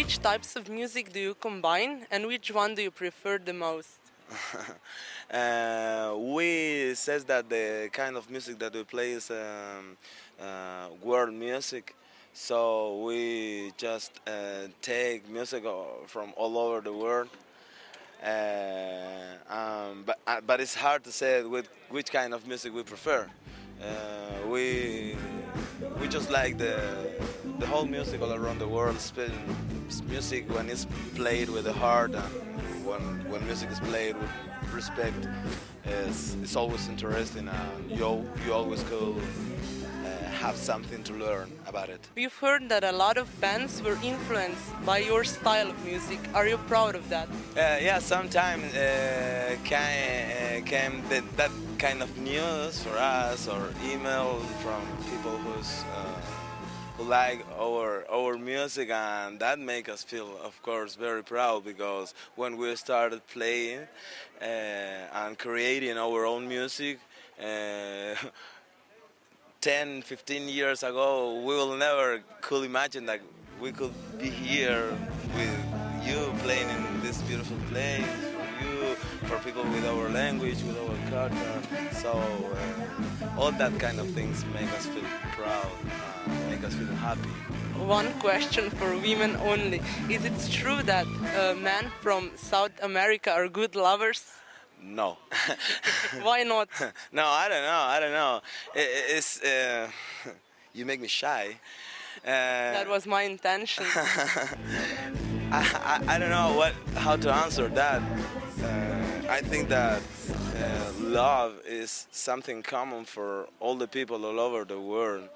which types of music do you combine and which one do you prefer the most? We says that the kind of music that we play is world music. So we just take music from all over the world. But it's hard to say which kind of music we prefer. We just like the whole music all around the world. Music when it's played with the heart and when music is played with respect is always interesting, and you always could have something to learn about it. We've heard that a lot of bands were influenced by your style of music. Are you proud of that? Yeah, sometimes came that kind of news for us or email from people who like our music, and that make us feel, of course, very proud, because when we started playing and creating our own music 10, 15 years ago, we will never could imagine that we could be here with you playing in this beautiful place, for you, for people with our language, with our culture. So all that kind of things make us feel proud, make us feel happy. One question for women only. Is it true that men from South America are good lovers? No. Why not? No, I don't know. It's you make me shy. That was my intention. I don't know how to answer that. I think that love is something common for all the people all over the world.